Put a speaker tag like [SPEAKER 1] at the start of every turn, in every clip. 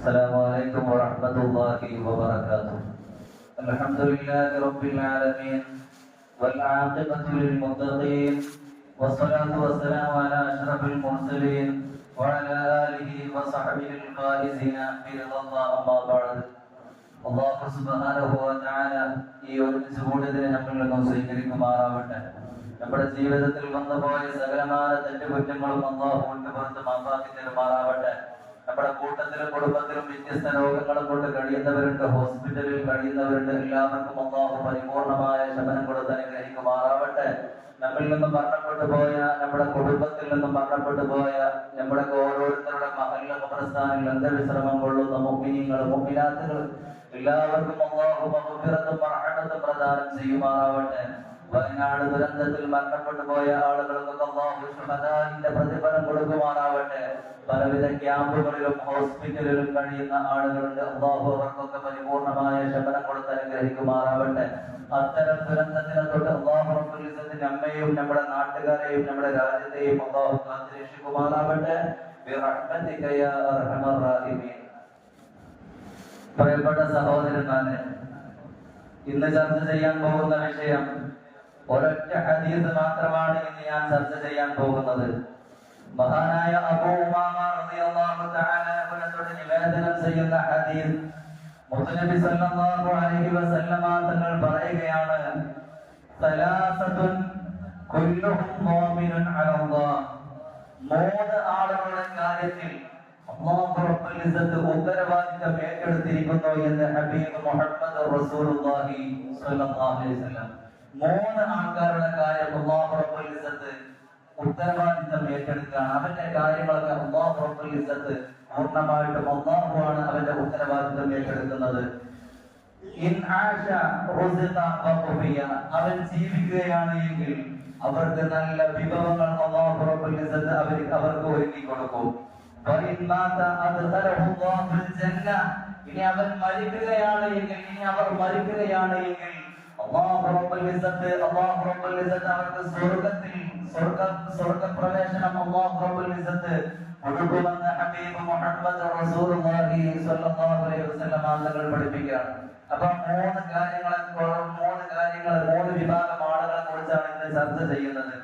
[SPEAKER 1] السلام عليكم ورحمة الله وبركاته. الحمد لله رب العالمين والعاقبة للمتقين والصلاة والسلام على أشرف المرسلين وعلى آله وصحبه الفائزين برضا الله. أما بعد, അല്ലാഹു സുബ്ഹാനഹു വ തആല ഈ ഒരുമിച്ച് കൂടിയതിനെ നമ്മിൽ നിന്നും സ്വീകരിക്കുമാറാവട്ടെ. നമ്മുടെ ജീവിതത്തിൽ വന്നുപോയ സകലമായ തെറ്റുകുറ്റങ്ങളും അല്ലാഹു പുറത്ത് മാപ്പാക്കി തരുമാറാവട്ടെ. നമ്മുടെ കൂട്ടത്തിലും കുടുംബത്തിലും വ്യത്യസ്ത രോഗങ്ങളും കൊണ്ട് കഴിയുന്നവരുണ്ട്, ഹോസ്പിറ്റലിൽ കഴിയുന്നവരുണ്ട്. എല്ലാവർക്കും അല്ലാഹു പരിപൂർണമായ ശമനം കൊടുത്ത് അനുഗ്രഹിക്കുമാറാവട്ടെ. നമ്മിൽ നിന്നും മരണപ്പെട്ടു പോയ, നമ്മുടെ കുടുംബത്തിൽ നിന്നും മരണപ്പെട്ടു പോയ നമ്മുടെ ഓരോരുത്തരുടെ മഹല്ല ഖബർസ്ഥാനിൽ അന്ത്യവിശ്രമം കൊള്ളുന്ന മുഅ്മിനീങ്ങൾ മുഅ്മിനാത്തുകൾ എല്ലാവർക്കും അല്ലാഹു മഗ്ഫിറത്തും റഹ്മത്തും പ്രദാനം ചെയ്യുമാറാവട്ടെ. വയനാട് ദുരന്തത്തിൽ മരണപ്പെട്ടു പോയ ആളുകൾക്ക് അല്ലാഹു ശുഹദാഇന്റെ പ്രതിഫലം കൊടുക്കുമാറാവട്ടെ. പലവിധ ക്യാമ്പുകളിലും ഹോസ്പിറ്റലിലും കഴിയുന്ന ആളുകളുണ്ട്. അല്ലാഹു അവർക്കൊക്കെ പരിപൂർണമായ ശമനം കൊടുത്ത് അനുഗ്രഹിക്കുമാറാവട്ടെ. അത്തരം ദുരന്തത്തിനെ തൊട്ട് അല്ലാഹു റബ്ബുൽ ഇസ്സത്ത് നമ്മയും നമ്മുടെ നാട്ടുകാരെയും നമ്മുടെ രാജ്യത്തെയും അല്ലാഹു കാത്തുരക്ഷിക്കുമാറാവട്ടെ. ബിറഹ്മതിക യാ അർഹമർ റഹീമീൻ. പ്രിയപ്പെട്ട സഹോദരന്മാരെ, ഇന്ന് ചർച്ച ചെയ്യാൻ പോകുന്ന വിഷയം ഒരൊറ്റ ഹദീസ് മാത്രമാണ്. ഇന്ന് ഞാൻ ചർച്ച ചെയ്യാൻ പോകുന്നത് മഹാനായ അബൂ ഉമാമ റളിയല്ലാഹു തആല അൻഹു നിവേദനം ചെയ്യുന്ന ഹദീസ്. മുത്തനബി സല്ലല്ലാഹു അലൈഹി വസല്ലമ തങ്ങൾ പറയുകയാണ്, സലാസത്തുൻ കുല്ലുഹും മുഅ്മിനുൻ അലല്ലാഹ്. മൂന്ന് ആളുകളുടെ കാര്യത്തിൽ അല്ലാഹു റബ്ബുൽ ഇസ്സത്ത് ഉത്തരവാദിത്തം ഏറ്റെടുത്തിരിക്കുന്നു എന്ന് ഹബീബ് മുഹമ്മദ് റസൂലുള്ളാഹി സ്വല്ലല്ലാഹു അലൈഹി വസല്ലം. മൂന്ന് ആൾക്കാരുടെ കാര്യം അല്ലാഹു റബ്ബുൽ ഇസ്സത്ത് ഉത്തരവാദിത്തം ഏറ്റെടുക്കുകയാണ്. അവന്റെ കാര്യങ്ങളൊക്കെ അല്ലാഹു റബ്ബുൽ ഇസ്സത്ത് പൂർണ്ണമായിട്ടും അല്ലാഹുവാണ് അവന്റെ ഉത്തരവാദിത്തം ഏറ്റെടുക്കുന്നത്. ഇൻ ആശ റുസിഖ വഖഫിയ, അവൻ ജീവിക്കുകയാണ് എങ്കിൽ അവർക്ക് നല്ല വിഭവങ്ങൾ അല്ലാഹു റബ്ബുൽ ഇസ്സത്ത് അവർക്ക് ഒരുക്കി കൊടുക്കും. വഇൻ മാത അദ്ഖലഹു അല്ലാഹുൽ ജന്ന, ഇനി അവൻ മരിക്കുകയാണ് എങ്കിൽ, ഇനി അവർ മരിക്കുകയാണ് എങ്കിൽ അല്ലാഹു റബ്ബുൽ ഇസ്സത്ത് അവർക്ക് സ്വർഗ്ഗപ്രവേശനം അല്ലാഹു റബ്ബുൽ ഇസ്സത്ത് കൊടുക്കുമെന്ന് ഹബീബ് മുഹമ്മദ് റസൂലുള്ളാഹി സ്വല്ലല്ലാഹു അലൈഹി വസല്ലം തങ്ങൾ പഠിപ്പിക്കുകയാണ്. അപ്പൊ മൂന്ന് വിഭാഗം ആളുകളെ കുറിച്ചാണ് ഇന്ന് ചർച്ച ചെയ്യുന്നത്.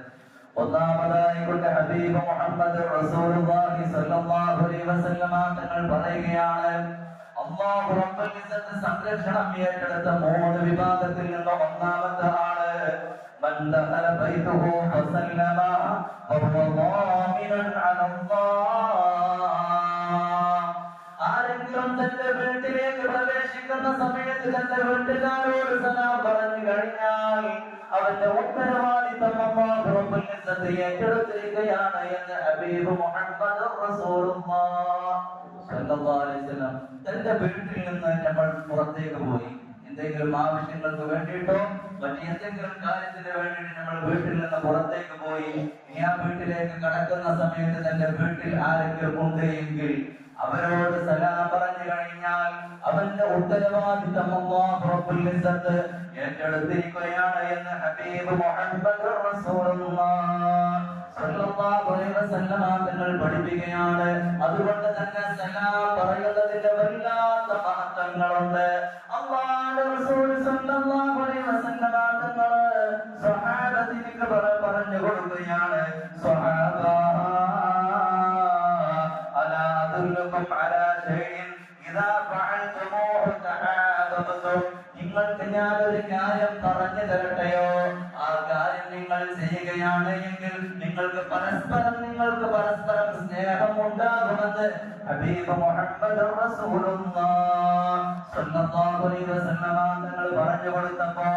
[SPEAKER 1] ഒന്നാമതായി കൊണ്ട് ഹബീബ് മുഹമ്മദ് റസൂലുള്ളാഹി സ്വല്ലല്ലാഹു അലൈഹി വസല്ലം തങ്ങൾ പറയുകയാണ്, അല്ലാഹു റബ്ബുൽ ഇസ്സത്ത് സംരക്ഷണം ഏറ്റെടുത്ത മൂന്ന് വിഭാഗത്തിൽ നിന്ന് ഒന്നാമത്തെ ആള് മൻ ദഖല ബൈതുഹു ഫസല്ലമ വഹുവ ളാമിനുൻ അലല്ലാഹ്. ആരെങ്കിലും തന്റെ വീട്ടിലേക്ക് പ്രവേശിക്കുന്ന സമയത്ത് തന്റെ വീട്ടുകാരോട് സലാം പറഞ്ഞു കഴിഞ്ഞാൽ അവന്റെ ഉത്തരവാദിത്തം അല്ലാഹു റബ്ബുൽ ഇസ്സത്ത് ഏറ്റെടുത്തിരിക്കുകയാണ് എന്ന് ഹബീബ് മുഹമ്മദ് റസൂലുള്ളാഹി സ്വല്ലല്ലാഹു അലൈഹി വസല്ലം. തന്റെ വീട്ടിൽ നിന്ന് നമ്മൾ പുറത്തേക്ക് പോയി എന്തെങ്കിലും ആവശ്യങ്ങൾക്ക് വേണ്ടിയിട്ടോ മറ്റെന്തെങ്കിലും കാര്യത്തിന് വേണ്ടിയിട്ട് നമ്മൾ വീട്ടിൽ നിന്ന് പുറത്തേക്ക് പോയി, ഇനി ആ വീട്ടിലേക്ക് കടക്കുന്ന സമയത്ത് തന്റെ വീട്ടിൽ ആരെങ്കിലും ഉണ്ട് എങ്കിൽ അവരോട് സലാം പറഞ്ഞു കഴിഞ്ഞാൽ അവന്റെ ഉത്തരവാദിത്തം അല്ലാഹു റബ്ബുൽ ഇസ്സത്ത് ഏറ്റെടുത്തിരിക്കുകയാണ് എന്ന് ഹബീബ് മുഹമ്മദ് റസൂലുള്ളാഹി സ്വല്ലല്ലാഹു അലൈഹി വസല്ലം തങ്ങൾ പഠിപ്പിക്കുകയാണ്. അതുകൊണ്ട് തന്നെ സലാം പറയുന്നതിന്റെ വല്ലാത്ത മഹത്വങ്ങളുണ്ട്. അല്ലാഹുവിന്റെ റസൂൽ സ്വല്ലല്ലാഹു അലൈഹി വസല്ലം തങ്ങൾ സ്വഹാബത്തിനു പറഞ്ഞു കൊടുക്കുകയാണ്, സ്വഹാബ അലാ അദുല്ലുകും അലാ ശൈഇൻ ഇദാ ഫഅൽതുമൂഹു തഹാബതും. നിങ്ങൾക്ക് ഞാൻ ഒരു കാര്യം പറഞ്ഞു തരട്ടെയോ? ആ കാര്യം നിങ്ങൾ ചെയ്യുകയാണ് എങ്കിൽ നിങ്ങൾക്ക് പരസ്പരം സ്നേഹം ഉണ്ടാകുമെന്ന് ഹബീബ് മുഹമ്മദ് റസൂലുള്ളാഹി സ്വല്ലല്ലാഹു അലൈഹി വസല്ലം തങ്ങൾ പറഞ്ഞു കൊടുത്തപ്പോ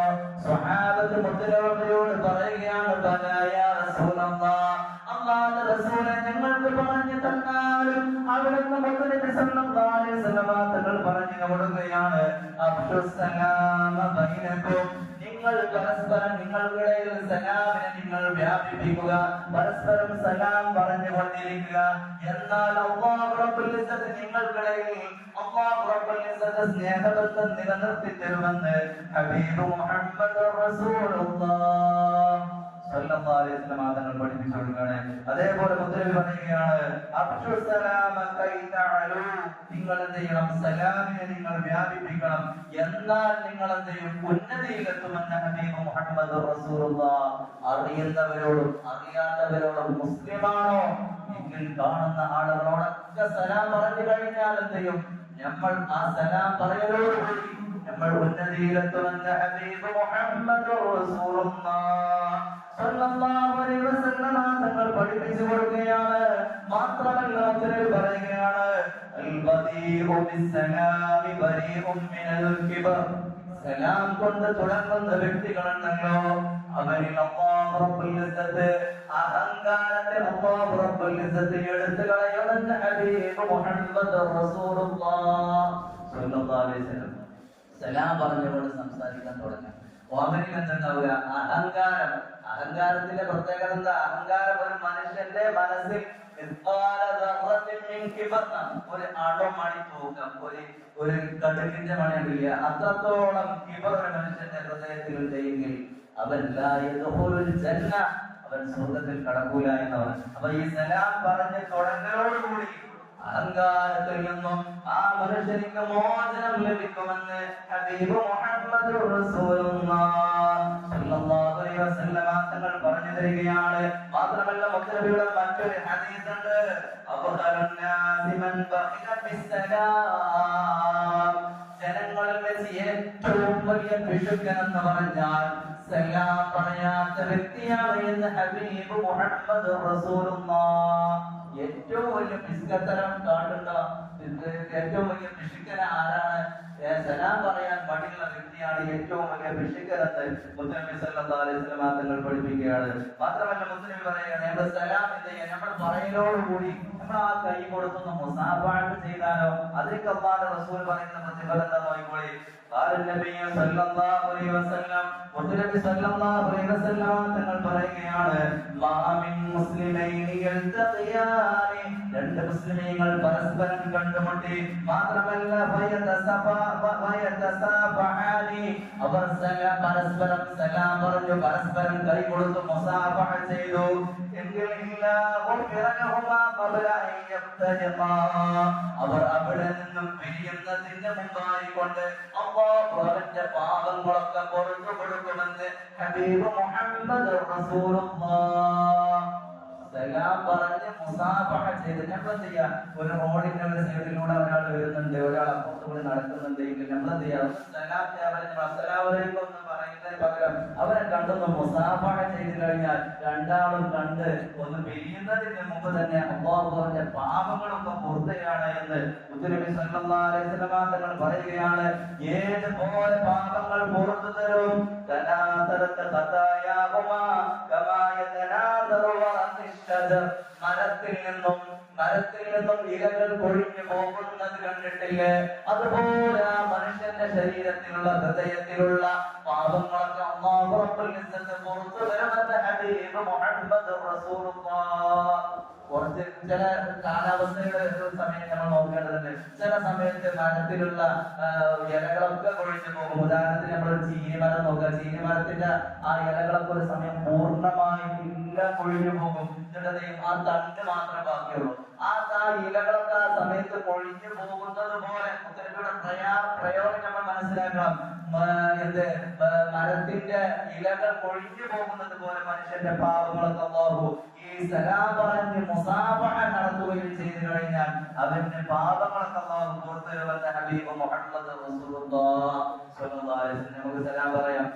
[SPEAKER 1] സ്വഹാബത്ത് മുത്തനബിയോട് പറയുകയാണ്, ബലാ യാ റസൂലല്ലാഹ്, അല്ലാഹുവിന്റെ റസൂലേ ഞങ്ങൾക്ക് പറഞ്ഞു തന്നാലും. അവിടുന്ന് മുത്തനബി സ്വല്ലല്ലാഹു അലൈഹി വസല്ലം തങ്ങൾ പറഞ്ഞു കൊടുക്കുകയാണ്, അബ്ദുസ്സലാമ ബൈനകും, നിങ്ങൾ പരസ്പരം നിങ്ങൾക്കിടയിൽ സലാമിനെ നിങ്ങൾ വ്യാപിപ്പിക്കുക, പരസ്പരം സലാം പറഞ്ഞുകൊണ്ടിരിക്കുക. എന്നാൽ അല്ലാഹു റബ്ബുൽ ഇസ്സത്ത് നിങ്ങൾക്കിടയിൽ അല്ലാഹു റബ്ബുൽ ഇസ്സത്ത് സ്നേഹബന്ധം നിലനിർത്തി തരുമെന്ന് ഹബീബ് മുഹമ്മദ് റസൂലുള്ളാഹി സല്ലല്ലാഹു അലൈഹി വസല്ലം തങ്ങൾ പഠിപ്പിച്ചു കൊടുക്കുകയാണ്. അതേപോലെ മുത്തനബി പറയുകയാണ്, അബ്ശു സലാമ കൈ തഅലു, നിങ്ങൾ എന്ത് ചെയ്യണം? സലാമിനെ നിങ്ങൾ വ്യാപിപ്പിക്കണം, എന്നാൽ നിങ്ങൾ എന്ത് ചെയ്യും? ഉന്നതിയിലെത്തുമെന്ന് ഹബീബ് മുഹമ്മദ് റസൂലുള്ളാഹ്. അറിയുന്നവരോടും അറിയാത്തവരോടും മുസ്ലിമാണോ എങ്കിൽ കാണുന്ന ആളുകളോടൊക്കെ സലാം പറഞ്ഞു കഴിഞ്ഞാൽ എന്ത് ചെയ്യും? നമ്മൾ ആ സലാം പറയലോടുകൂടി നമ്മൾ ഉന്നതിയിലെത്തുമെന്ന് ഹബീബ് മുഹമ്മദ് റസൂലുള്ളാഹ് സ്വല്ലല്ലാഹു അലൈഹി വസല്ലം തങ്ങൾ പഠിപ്പിച്ചു കൊടുക്കുകയാണ്. മാത്രമല്ല മുത്തനബി പറയുകയാണ്, അൽ ബദീഉ ബിസ്സലാമി ബരീഉം മിനൽ കിബർ. സലാം കൊണ്ട് തുടങ്ങുന്ന വ്യക്തികളുണ്ടല്ലോ, അവരിൽ അല്ലാഹു റബ്ബുൽ ഇസ്സത്ത് അഹങ്കാരത്തെ അല്ലാഹു റബ്ബുൽ ഇസ്സത്ത് എടുത്തു കളയുമെന്ന് ഹബീബ് മുഹമ്മദ് റസൂലുള്ളാഹ് സ്വല്ലല്ലാഹു അലൈഹി വസല്ലം. സലാം പറഞ്ഞുകൊണ്ട് സംസാരിക്കാൻ തുടങ്ങി. അവനിൽ എന്തുണ്ടാവുക? അഹങ്കാരം. അഹങ്കാരത്തിന്റെ പ്രത്യേകത എന്താ? അഹങ്കാരം ഒരു മനുഷ്യന്റെ മനസ്സിൽ ഒരു അണുമണി തൂക്കം, ഒരു കടുകിന്റെ മണി ഉണ്ടില്ല, അത്രത്തോളം കിബർ ഒരു മനുഷ്യന്റെ ഹൃദയത്തിൽ ഉണ്ടെങ്കിൽ അവൻ അവൻ സ്വർഗത്തിൽ കടക്കൂല എന്നവൻ. അപ്പൊ ഈ സലാം പറഞ്ഞ് തുടങ്ങലോടുകൂടി അഹങ്കാരത്തിൽ നിന്നും ആ മനുഷ്യനിക്ക് മോചനം ലഭിക്കുമെന്ന് ഹബീബ് മുഹമ്മദ് റസൂലുള്ളാഹ് സ്വല്ലല്ലാഹു അലൈഹി വസല്ലം തങ്ങൾ പറഞ്ഞു തരികയാണ്. മാത്രമല്ല മുത്തനബിയുടെ മറ്റൊരു ഹദീസ് ഉണ്ട്, അബ്ഖലുൻ നാസി മൻ ബഖില ബിസ്സലാം. ജനങ്ങളിൽ വെച്ച് ഏറ്റവും വലിയ പിശുക്കൻ എന്ന് പറഞ്ഞാൽ സലാം പറയാത്ത വ്യക്തിയാണ് എന്ന് ഹബീബ് മുഹമ്മദ് റസൂലുള്ളാഹ്. ഏറ്റവും വലിയ പിശുക്കത്തരം കാട്ടുണ്ട, ഏറ്റവും വലിയ പിശുക്കൻ ആരാണ്? സലാം പറയാൻ മടിയുള്ള വ്യക്തിയാണ് ഏറ്റവും വലിയ പിശുക്കനെന്ന് മുത്തനബി സല്ലല്ലാഹു അലൈഹി വസല്ലം തങ്ങൾ പഠിപ്പിക്കുകയാണ്. മാത്രമല്ല മുത്തനബി പറയുകയാണ്, നമ്മൾ സലാം എന്ത് ചെയ്യാൻ? നമ്മൾ പറയലോടുകൂടി നമ്മൾ ആ കൈ കൊടുത്തൊന്ന് മുസാഫഹ ചെയ്താലോ അതിലേക്ക് അല്ലാഹുവിന്റെ റസൂൽ പറയുന്ന പ്രതിഫലം എന്താ നോക്കിക്കോളി. തങ്ങൾ പറയുകയാണ്, രണ്ട് മുസ്ലിമീങ്ങൾ പരസ്പരം കണ്ടുമുട്ടി, മാത്രമല്ല അവർ പരസ്പരം സലാം പറഞ്ഞു, പരസ്പരം കൈ കൊടുത്തു മുസാഫഹ ചെയ്തു എങ്കിൽ അവർ അവിടെ നിന്നും പിരിയുന്നതിന് മുമ്പായി കൊണ്ട് അവന്റെ പാപങ്ങളൊക്കെ പുറത്തു കൊടുക്കുമെന്ന് ഹബീബ് മുഹമ്മദ് റസൂലുള്ളാഹ്. സലാം പറഞ്ഞ് മുസാഫഹ ചെയ്ത് നമ്മൾ എന്ത് ചെയ്യാം? ഒരു റോഡിന്റെ ഒരു സൈഡിലൂടെ ഒരാൾ വരുന്നുണ്ട്, ഒരാൾ അപ്പുറത്തുകൂടി നടക്കുന്നുണ്ട് എങ്കിൽ നമ്മൾ എന്ത് ചെയ്യാം? സലാം അസ്സലാമു എന്ന് പറയുന്നതിന് പകരം അവരെ കണ്ടൊന്ന് മുസാഫഹ ചെയ്ത് കഴിഞ്ഞാൽ രണ്ടാളും കണ്ട് ഒന്ന് പിരിയുന്നതിന് മുമ്പ് തന്നെ അല്ലാഹുവിന്റെ പാപങ്ങളൊക്കെ പുറത്തെയാണ് എന്ന് മുത്തനബി സല്ലല്ലാഹു അലൈഹി വസല്ലം തങ്ങൾ പറയുകയാണ്. ഏതുപോലെ പാപങ്ങൾ പുറത്തു തരും? മരത്തിൽ നിന്നും ഇലകൾ കൊഴിഞ്ഞു പോകുന്നത് കണ്ടിട്ടില്ലേ? അതുപോലെ ആ മനുഷ്യന്റെ ശരീരത്തിലുള്ള ഹൃദയത്തിലുള്ള പാപങ്ങളൊക്കെ അല്ലാഹു റബ്ബുൽ ഇസ്സത്ത് പുറത്തു വരുമെന്ന് ഹബീബ് മുഹമ്മദ് റസൂലുള്ളാഹ്. കുറച്ച് ചില കാലാവസ്ഥയുടെ സമയം നമ്മൾ നോക്കേണ്ടതുണ്ട്. ചില സമയത്ത് മരത്തിലുള്ള ഇലകളൊക്കെ കൊഴിഞ്ഞു പോകും. ഉദാഹരണത്തിന് നമ്മൾ ചീനിമരം നോക്കുക, ചീനിമരത്തിന്റെ ആ ഇലകളൊക്കെ ഒരു സമയം പൂർണ്ണമായി എല്ലാം കൊഴിഞ്ഞു പോകും. ആ തണ്ട് മാത്രമേ ബാക്കിയുള്ളൂ. ആ ഇലകളൊക്കെ ആ സമയത്ത് കൊഴിഞ്ഞു പോകുന്നത് പോലെ പ്രയോഗം നമ്മൾ മനസ്സിലാക്കണം. മരത്തിന്റെ ഇലകൾ കൊഴിഞ്ഞു പോകുന്നത് പോലെ മനുഷ്യന്റെ പാപങ്ങളൊക്കെ അല്ലാഹു ഈ സലാം പറഞ്ഞ് മുസാഫഹ നടത്തുകയും ചെയ്തു കഴിഞ്ഞാൽ അവന്റെ പാപങ്ങളൊക്കെ അല്ലാഹു പുറത്തുവരുമെന്ന് ഹബീബ് മുഹമ്മദ് റസൂലുള്ളാഹി സ്വല്ലല്ലാഹു അലൈഹി വസല്ലം. നമുക്ക് സലാം പറയാം,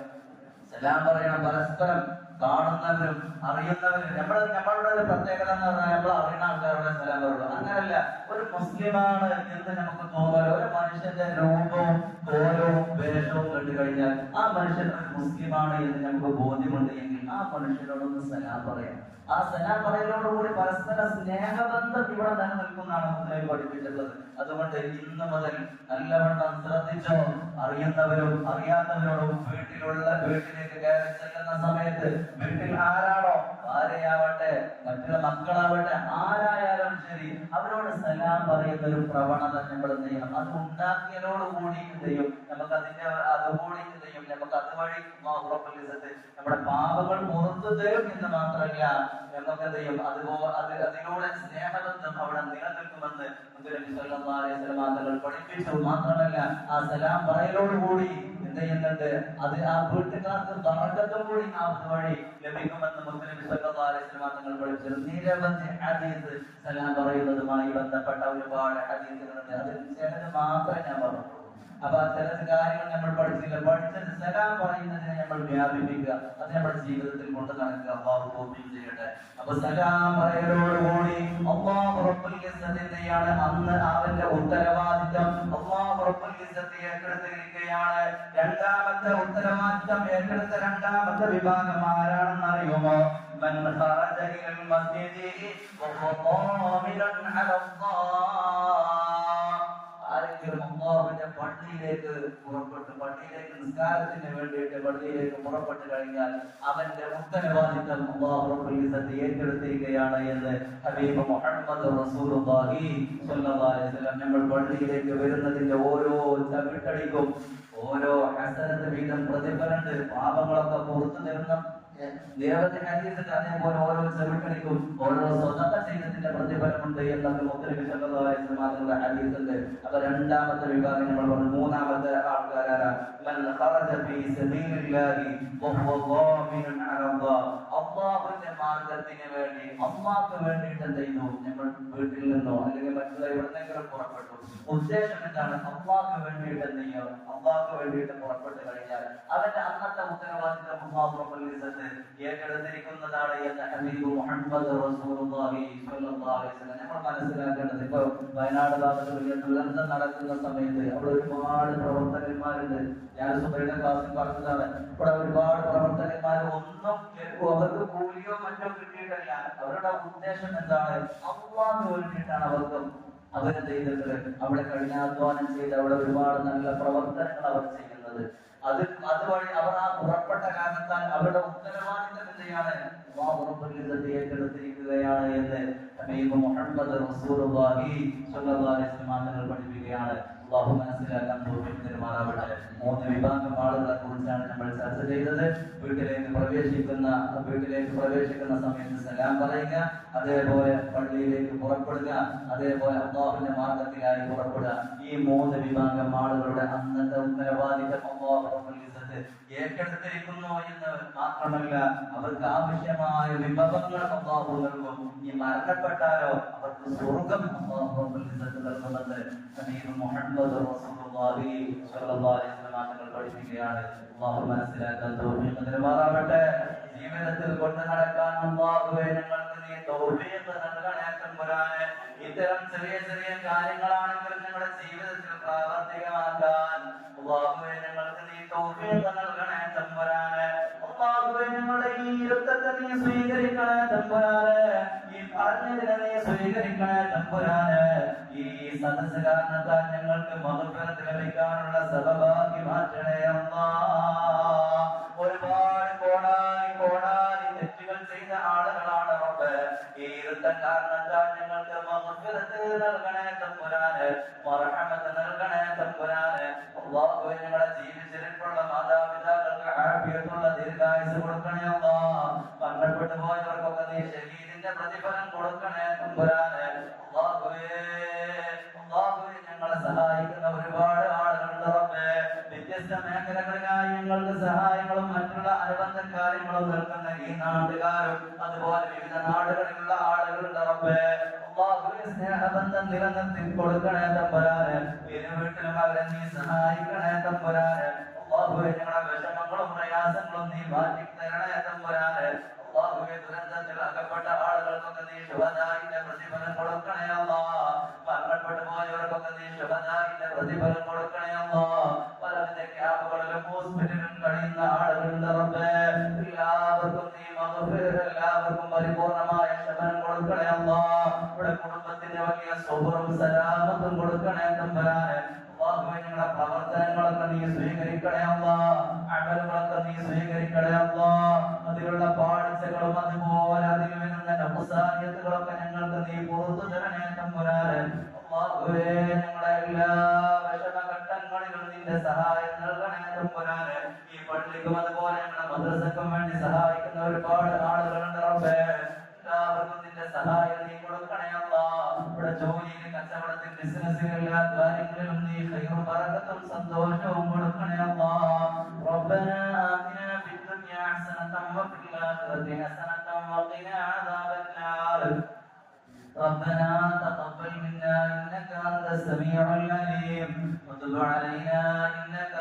[SPEAKER 1] സലാം പറയണം പരസ്പരം, കാണുന്നവരും അറിയുന്നവരും. നമ്മളുടെ ഒരു പ്രത്യേകത എന്ന് പറഞ്ഞാൽ നമ്മൾ അറിയുന്ന ആൾക്കാരുടെ സലാം പറയുള്ളൂ. അങ്ങനല്ല, ഒരു മുസ്ലിമാണ് എന്ന് നമുക്ക് തോന്നുക. ഒരു മനുഷ്യന്റെ രൂപവും കോലവും വേഷവും കണ്ടു കഴിഞ്ഞാൽ ആ മനുഷ്യൻ ഒരു മുസ്ലിമാണ് എന്ന് നമുക്ക് ബോധ്യമുണ്ട് എങ്കിൽ ആ മനുഷ്യനോടൊന്ന് സലാം പറയാം. ആ സലാം പറയുന്നതോടുകൂടി പരസ്പര സ്നേഹബന്ധം ഇവിടെ നിലനിൽക്കുന്നതാണ് മുസ്ലിം പഠിപ്പിച്ചിട്ടുള്ളത്. അതുകൊണ്ട് ഇന്ന് മുതൽ നല്ലവണ്ണം ശ്രദ്ധിച്ചോ. അറിയുന്നവരും അറിയാത്തവരോടും വീട്ടിലേക്ക് കയറി ചെല്ലുന്ന സമയത്ത് വീട്ടിൽ ആരാണോ, ഭാര്യയാവട്ടെ മറ്റുള്ള മക്കളാവട്ടെ ആരായാലും ശരി, അവരോട് സലാം പറയുന്ന ഒരു പ്രവണത നമ്മൾ എന്ത് ചെയ്യണം? അത് ഉണ്ടാക്കിയതോടുകൂടി എന്ത് ചെയ്യും? നമുക്ക് അതിന്റെ അതുകൂടി എന്ത് ചെയ്യും? നമുക്ക് അതുവഴി നമ്മുടെ പാപങ്ങൾ പുറത്തു തരും എന്ന് മാത്രമല്ല, നമുക്ക് എന്ത് ചെയ്യും? അതിലൂടെ സ്നേഹബന്ധം അവിടെ നിലനിൽക്കുമെന്ന് തങ്ങൾ പഠിപ്പിച്ചു. മാത്രമല്ല ആ സലാം പറയലോടുകൂടി എന്ത് ചെയ്യുന്നുണ്ട്? അത് ആ വീട്ടുകാർക്ക് ബറക്കത്തും കൂടി ആ വഴി ലഭിക്കുമെന്ന് മുസ്ലിം തങ്ങൾ പഠിപ്പിച്ചു. നിരവധി ഹദീസ് സലാം പറയുന്നതുമായി ബന്ധപ്പെട്ട ഒരുപാട് ഹദീസുകളുണ്ട്. അതിൽ ചിലത് മാത്രമേ ഞാൻ പറഞ്ഞു. അപ്പൊ ചില കാര്യങ്ങൾ നമ്മൾ പഠിച്ചില്ല. പഠിച്ചത് സലാം പറയുന്നതിനെ നമ്മൾ വ്യാപിപ്പിക്കുക, അത് നമ്മുടെ ജീവിതത്തിൽ കൊണ്ട് നടക്കുക. അള്ളാഹു തൗഫീഖ് ചെയ്യട്ടെ. അപ്പൊ സലാം പറയലോടുകൂടി അല്ലാഹു റബ്ബുൽ ഇസ്സത്തിനെയാണ് അന്ന് അവന്റെ ഉത്തരവാദിത്തം അല്ലാഹു റബ്ബുൽ ഇസ്സത്ത് ഏറ്റെടുത്തിരിക്കുകയാണ്. രണ്ടാമത്തെ ഉത്തരവാദിത്തം ഏറ്റെടുത്ത രണ്ടാമത്തെ വിഭാഗം ആരാണെന്ന് അറിയുമോ? മൻ ഖറജ ഇലൽ മസ്ജിദി വഹുവ ഖാമിലൻ അലല്ലാഹ്. ആരെങ്കിലും അല്ലാഹുവിന്റെ പള്ളിയിലേക്ക് പുറപ്പെട്ടു, പള്ളിയിലേക്ക് നിസ്കാരത്തിന് വേണ്ടിയിട്ട് പള്ളിയിലേക്ക് പുറപ്പെട്ടു കഴിഞ്ഞാൽ അവന്റെ ഉത്തരവാദിത്തം അല്ലാഹു റബ്ബുൽ ഇസ്സത്ത് ഏറ്റെടുത്തിരിക്കുകയാണ് എന്ന് ഹബീബ് മുഹമ്മദ് റസൂലുള്ളാഹി സ്വല്ലല്ലാഹു അലൈഹി വസല്ലം. നമ്മൾ പള്ളിയിലേക്ക് വരുന്നതിന്റെ ഓരോ ചവിട്ടടിക്കും ഓരോ ഹസനത്ത് വീതം പ്രതിഫലമുണ്ട്. പാപങ്ങളൊക്കെ പുറത്തു തരുന്ന നിരവധി ഹദീസുകൾ. അതേപോലെ ഓരോ ചെറുക്കണിക്കും ഓരോ സ്വതന്ത്ര ചെയ്തതിന്റെ പ്രതിഫലമുണ്ട് എന്നൊക്കെ മുത്തനബി സല്ലല്ലാഹു അലൈഹി വസല്ലം ഹദീസുണ്ട്. അപ്പൊ രണ്ടാമത്തെ വിഭാഗം നമ്മൾ പറഞ്ഞു. മൂന്നാമത്തെ ആൾക്കാരാണ് മൻ ഖറജ ഫീ സബീലില്ലാഹി വഹുവ ഖാമിനുൻ അലല്ലാഹ്. അല്ലാഹുവിന്റെ മാർഗ്ഗത്തിന് വേണ്ടി അല്ലാഹുവിന് വേണ്ടിയിട്ട് എന്ത് ചെയ്യുന്നു? നമ്മൾ വീട്ടിൽ നിന്നോ അല്ലെങ്കിൽ മറ്റുള്ള എവിടെന്നെങ്കിലും പുറപ്പെട്ടു. ഉദ്ദേശം എന്താണ്? അല്ലാഹുവിന് വേണ്ടിയിട്ട് എന്ത് ചെയ്യും? അല്ലാഹുവിന് വേണ്ടിയിട്ട് പുറപ്പെട്ടു കഴിഞ്ഞാൽ അവന്റെ അന്നത്തെ ഉത്തരവാദിത്തം അല്ലാഹു റബ്ബുൽ ഇസ്സത്ത് ഏറ്റെടുത്തിരിക്കുന്നതാണ് എന്ന് ഹബീബ് മുഹമ്മദ് റസൂലുള്ളാഹി സ്വല്ലല്ലാഹു അലൈഹി വസല്ലം. നമ്മൾ മനസ്സിലാക്കേണ്ടത്, ഇപ്പൊ വയനാട് ഭാഗത്ത് വലിയ ദുരന്തം നടക്കുന്ന സമയത്ത് അവിടെ ഒരുപാട് പ്രവർത്തകന്മാരുണ്ട്. ഞാൻ സുബൈയുടെ ക്ലാസ്സിൽ പറഞ്ഞതാണ്, ഇവിടെ ഒരുപാട് പ്രവർത്തകന്മാർ ഒന്നും അവർക്ക് കൂലിയോ മറ്റോ കിട്ടിയിട്ടില്ല. അവരുടെ ഉദ്ദേശം എന്താണ്? അല്ലാഹുവിന് വേണ്ടിയിട്ടാണ് അവരെന്ത് ചെയ്തിട്ട് അവിടെ കഠിനാധ്വാനം ചെയ്ത് അവിടെ ഒരുപാട് നല്ല പ്രവർത്തനങ്ങൾ അവർ ചെയ്യുന്നത്. അതുവഴി അവർ ആ പുറപ്പെട്ട കാരണത്താൽ അവരുടെ ഉത്തരവാദിത്തം എന്തെയാണ്? അല്ലാഹു റബ്ബുൽ ഇസ്സത്ത് ഏറ്റെടുത്തിരിക്കുകയാണ് എന്ന് ഹബീബ് മുഹമ്മദ് റസൂലുള്ളാഹി സ്വല്ലല്ലാഹു അലൈഹി വസല്ലം തങ്ങൾ പഠിപ്പിക്കുകയാണ്. അല്ലാഹു മനസ്സിലാക്കാൻ തൗഫീഖ് തരുമാറാവട്ടെ. മൂന്ന് വിഭാഗം ആളുകളെ കുറിച്ചാണ് നമ്മൾ ചർച്ച ചെയ്തത്. വീട്ടിലേക്ക് പ്രവേശിക്കുന്ന സമയത്ത് സലാം പറയുക, അതേപോലെ പള്ളിയിലേക്ക് പുറപ്പെടുക, അതേപോലെ അല്ലാഹുവിന്റെ മാർഗ്ഗത്തിലായി പുറപ്പെടുക. ഈ മൂന്ന് വിഭാഗം ആളുകളുടെ അന്നത്തെ ഉത്തരവാദിത്തം അല്ലാഹു റബ്ബുൽ ഇസ്സത്ത് ഏറ്റെടുത്തിരിക്കുന്നു എന്ന് മാത്രമല്ല, അവർക്ക് ആവശ്യമായ വിഭവങ്ങൾ അല്ലാഹു നൽകും. ഈ മരണപ്പെട്ടാലോ അവർക്ക് സ്വർഗ്ഗം അല്ലാഹു റബ്ബുൽ ഇസ്സത്ത് നൽകുമെന്ന് ഹബീബ് മുഹമ്മദ് റസൂലുള്ളാഹി സ്വല്ലല്ലാഹു അലൈഹി വസല്ലം തങ്ങൾ പഠിപ്പിക്കുകയാണ്. അല്ലാഹു മനസ്സിലാക്കാൻ തൗഫീഖ് തരുമാറാവട്ടെ. ജീവിതത്തിൽ കൊണ്ട് നടക്കാൻ അല്ലാഹുവേ ഞങ്ങൾക്ക് നീ തൗഫീഖ് നൽകണേ തമ്പുരാനെ. ഇത്തരം ചെറിയ ചെറിയ കാര്യങ്ങളാണെങ്കിലും ഞങ്ങളുടെ ജീവിതത്തിൽ പ്രാവർത്തികമാക്കാൻ അല്ലാഹുവേ ഞങ്ങൾക്ക് നീ തൗഫീഖ് നൽകണേ തമ്പുരാനെ. അല്ലാഹുവേ ഞങ്ങളുടെ ഈ ഇരുത്തത്തെ നീ സ്വീകരിക്കണേ തമ്പുരാനെ. ഈ പറഞ്ഞതിനെ നീ സ്വീകരിക്കണേ തമ്പുരാനെ. ഈ സദസ്സ് കാരണത്താൽ ഞങ്ങൾക്ക് മഗ്ഫിറത്ത് ലഭിക്കാനുള്ള സബബാക്കി മാറ്റണേ അല്ലാഹ്. ഒരുപാട് കോടാലി തെറ്റുകൾ ചെയ്ത ആളുകളാണ് റബ്ബേ. ഈ ഇരുത്തം കാരണത്താൽ ഞങ്ങൾക്ക് മഗ്ഫിറത്ത് നൽകണേ തമ്പുരാനെ, മർഹമത്ത് നൽകണേ തമ്പുരാനെ. അല്ലാഹുവേ ഞങ്ങളുടെ ജീവിച്ചിരിപ്പുള്ള മാതാപിതാക്കൾക്ക് ആഫിയത്തുള്ള ദീർഘായുസ്സ് കൊടുക്കണേ അല്ലാഹ്. മരണപ്പെട്ടു പോയവർക്കൊക്കെ നീ ശഹീദിന്റെ പ്രതിഫലം കൊടുക്കണേ തമ്പുരാനെ. അല്ലാഹുവേ ഞങ്ങളെ സഹായിക്കുന്ന ഒരുപാട് ആളുകളുണ്ട് റബ്ബേ. വ്യത്യസ്ത മേഖലകളിലായി ഞങ്ങൾക്ക് സഹായങ്ങളും മറ്റുള്ള അനുബന്ധ കാര്യങ്ങളും നൽകുന്ന ഈ നാട്ടുകാരും അതുപോലെ വിവിധ നാടുകളിലുള്ള ആളുകളുണ്ട് റബ്ബേ. അല്ലാഹുവേ സ്നേഹബന്ധം നിലനിർത്തി കൊടുക്കണേ തമ്പുരാനെ. ഇരു വീട്ടിലും അവരെ നീ സഹായിക്കണേ തമ്പുരാനെ. അല്ലാഹുവേ ഞങ്ങളുടെ വിഷമങ്ങളും പ്രയാസങ്ങളും നീ മാറ്റി തരണേ തമ്പുരാനെ. അല്ലാഹുവേ ദുരന്തത്തിൽ അകപ്പെട്ട ആളുകൾക്കൊക്കെ നീ ശുഹദാഇന്റെ പ്രതിഫലം കൊടുക്കണേ അല്ലാഹ്. മരണപ്പെട്ടു പോയവർക്കൊക്കെ നീ ശുഹദാഇന്റെ പ്രതിഫലം കൊടുക്കണേ അല്ലാഹ്. പലവിധ ക്യാമ്പുകളിലും ഹോസ്പിറ്റലിലും കഴിയുന്ന ആളുകളുണ്ട് റബ്ബേ. എല്ലാവർക്കും നീ മഗ്ഫിറത്ത്, എല്ലാവർക്കും പരിപൂർണമായ ശമനം കൊടുക്കണേ അല്ലാഹ്. ഇവിടെ കുടുംബത്തിന് വലിയ സബറും സലാമത്തും കൊടുക്കണേ തമ്പുരാനെ. അല്ലാഹുവേ ഞങ്ങളുടെ പ്രവർത്തനങ്ങളൊക്കെ നീ സ്വീകരിക്കണേ അല്ലാഹ്. അമലുകളൊക്കെ നീ സ്വീകരിക്കണേ അല്ലാഹ്. അത് ജീവിതത്തിലുള്ള പാളിച്ചകളും അതുപോലെ അതിൽ വരുന്ന നഖ്സാനിയത്തുകളൊക്കെ ഞങ്ങൾക്ക് നീ പുറത്തു തരണേ തമ്പുരാനെ. അല്ലാഹുവേ, ഞങ്ങളെ എല്ലാ വിഷമഘട്ടങ്ങളിലും നിന്റെ സഹായം നൽകണേ തമ്പുരാനെ. ഈ പള്ളിക്കും അതുപോലെ ഞങ്ങളുടെ മദ്രസക്കും വേണ്ടി സഹായിക്കുന്ന ഒരുപാട് ആളുകളുണ്ട് റബ്ബേ. എല്ലാവർക്കും നിന്റെ സഹായം നീ കൊടുക്കണേ അല്ലാഹ്. ഇവിടെ ജോലിയിൽ, കച്ചവടത്തിൽ, ബിസിനസ്സിൽ, എല്ലാ കാര്യങ്ങളിലും നീ ഖൈറും ബറകത്തും സന്തോഷവും കൊടുക്കണേ അല്ലാഹ്. റബ്ബനാ ആതിനാ ഫിദ്ദുനിയാ ഹസനതൻ വഫിൽ ആഖിറതി ഹസനതൻ വഖിനാ അദാബന്നാർ. ربنا تقبل منا إنك أنت السميع العليم وتب علينا إنك